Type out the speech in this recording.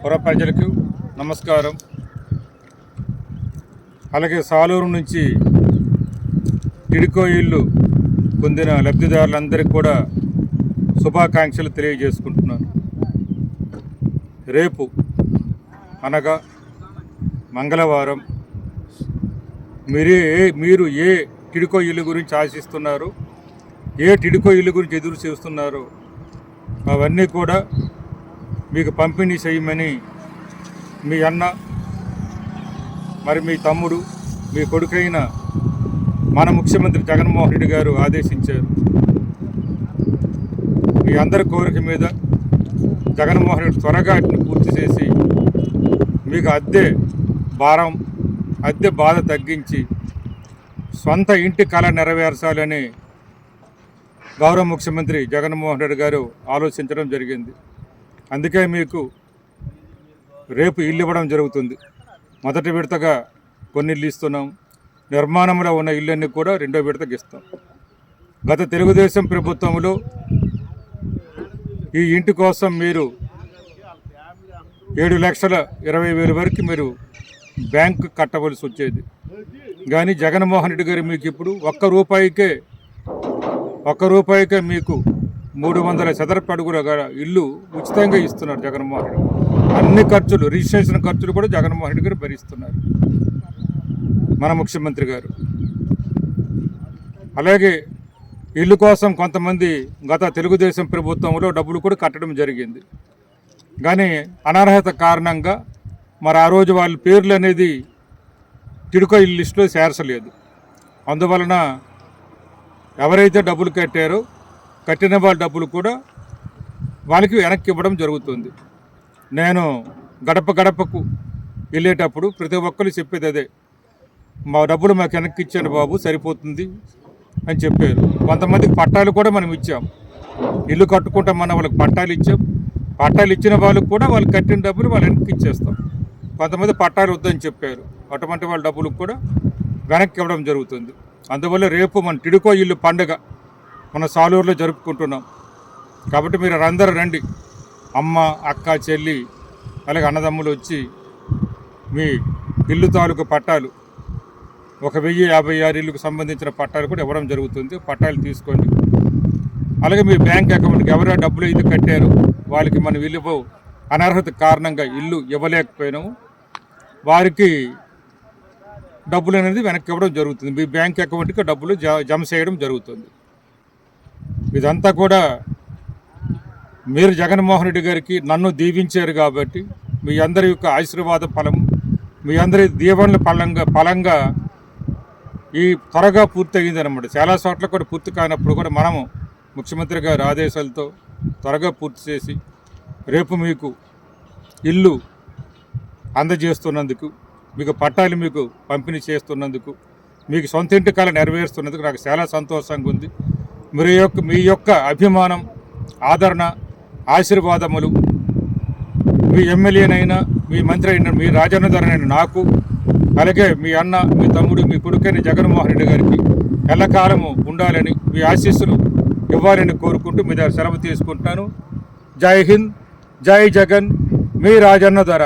పుర ప్రజలకు నమస్కారం. అలాగే సాలూరు నుంచి టిడ్కో ఇల్లు పొందిన లబ్ధిదారులందరికీ కూడా శుభాకాంక్షలు తెలియజేసుకుంటున్నాను. రేపు అనగా మంగళవారం మీరు ఏ టిడ్కో ఇల్లు గురించి ఆశిస్తున్నారు, ఏ టిడ్కో ఇల్లు గురించి ఎదురు చూస్తున్నారు, అవన్నీ కూడా మీకు పంపిణీ చేయమని మీ అన్న, మరి మీ తమ్ముడు, మీ కొడుకైన మన ముఖ్యమంత్రి జగన్మోహన్ రెడ్డి గారు ఆదేశించారు. మీ అందరి కోరిక మీద జగన్మోహన్ రెడ్డి త్వరగా వాటిని పూర్తి చేసి మీకు అద్దె బాధ తగ్గించి సొంత ఇంటి కళ నెరవేర్చాలని గౌరవ ముఖ్యమంత్రి జగన్మోహన్ రెడ్డి గారు ఆలోచించడం జరిగింది. అందుకే మీకు రేపు ఇల్లు ఇవ్వడం జరుగుతుంది. మొదటి విడతగా కొన్ని ఇల్లు ఇస్తున్నాం. నిర్మాణంలో ఉన్న ఇళ్ళన్నీ కూడా రెండో విడతకి ఇస్తాం. గత తెలుగుదేశం ప్రభుత్వంలో ఈ ఇంటి కోసం మీరు 7,20,000 వరకు మీరు బ్యాంకు కట్టవలసి వచ్చేది. కానీ జగన్మోహన్ రెడ్డి గారు మీకు ఇప్పుడు ఒక్క రూపాయికే మీకు 300 చదరపు అడుగుల ఇల్లు ఉచితంగా ఇస్తున్నారు జగన్మోహన్ రెడ్డి. అన్ని ఖర్చులు, రిజిస్ట్రేషన్ ఖర్చులు కూడా జగన్మోహన్ రెడ్డి గారు భరిస్తున్నారు మన ముఖ్యమంత్రి గారు. అలాగే ఇల్లు కోసం కొంతమంది గత తెలుగుదేశం ప్రభుత్వంలో డబ్బులు కూడా కట్టడం జరిగింది. కానీ అనర్హత కారణంగా మరి ఆ రోజు వాళ్ళ పేర్లు అనేది టిడ్కో ఇల్లు లిస్టులో చేర్చలేదు. అందువలన ఎవరైతే డబ్బులు కట్టారో కట్టిన వాళ్ళ డబ్బులు కూడా వాళ్ళకి వెనక్కి ఇవ్వడం జరుగుతుంది. నేను గడపకు వెళ్ళేటప్పుడు ప్రతి ఒక్కరు చెప్పేది అదే, మా డబ్బులు మాకు వెనక్కి ఇచ్చాను బాబు, సరిపోతుంది అని చెప్పారు. కొంతమందికి పట్టాలు కూడా మనం ఇచ్చాం. ఇల్లు కట్టుకుంటామన్న వాళ్ళకి పట్టాలు ఇచ్చాం. పట్టాలు ఇచ్చిన వాళ్ళకి కూడా వాళ్ళు కట్టిన డబ్బులు వాళ్ళు వెనక్కి ఇచ్చేస్తాం. కొంతమంది పట్టాలు వద్దని చెప్పారు. అటువంటి వాళ్ళ డబ్బులకు కూడా వెనక్కి ఇవ్వడం జరుగుతుంది. అందువల్ల రేపు మన టిడ్కో ఇల్లు పండుగ మన సాలూరులో జరుపుకుంటున్నాం. కాబట్టి మీరు అందరూ రండి. అమ్మ, అక్క, చెల్లి, అలాగే అన్నదమ్ములు వచ్చి మీ ఇల్లు తాలూకు పట్టాలు 1,056 ఇల్లుకు సంబంధించిన పట్టాలు కూడా ఇవ్వడం జరుగుతుంది. పట్టాలు తీసుకోండి. అలాగే మీ బ్యాంక్ అకౌంట్కి ఎవరైనా డబ్బులు అయితే కట్టారో వాళ్ళకి మనం ఇల్లు అనర్హత కారణంగా ఇల్లు ఇవ్వలేకపోయినాము, వారికి డబ్బులు అనేది వెనక్కి ఇవ్వడం జరుగుతుంది. మీ బ్యాంక్ అకౌంట్కి డబ్బులు జమ చేయడం జరుగుతుంది. ఇదంతా కూడా మీరు జగన్మోహన్ రెడ్డి గారికి నన్ను దీవించారు కాబట్టి మీ అందరి యొక్క ఆశీర్వాద ఫలం, మీ అందరి దీవెనల ఫలంగా ఈ త్వరగా పూర్తయింది అనమాట. చాలా చోట్ల కూడా పూర్తి కానప్పుడు కూడా మనము ముఖ్యమంత్రి గారి ఆదేశాలతో త్వరగా పూర్తి చేసి రేపు మీకు ఇల్లు అందజేస్తున్నందుకు, మీకు పట్టాలు మీకు పంపిణీ చేస్తున్నందుకు, మీకు సొంత ఇంటి కళ నెరవేరుస్తున్నందుకు నాకు చాలా సంతోషంగా ఉంది. మీ యొక్క అభిమానం, ఆదరణ, ఆశీర్వాదములు మీ ఎమ్మెల్యేనైనా, మీ మంత్రి అయినా, మీ రాజన్నదారైన నాకు, అలాగే మీ అన్న, మీ తమ్ముడు, మీ కొడుకైన జగన్మోహన్ రెడ్డి గారికి ఎల్లకాలము ఉండాలని, మీ ఆశీస్సులు ఇవ్వాలని కోరుకుంటూ మీ దగ్గర సెలవు తీసుకుంటున్నాను. జై హింద్, జై జగన్, మీ రాజన్న ధర.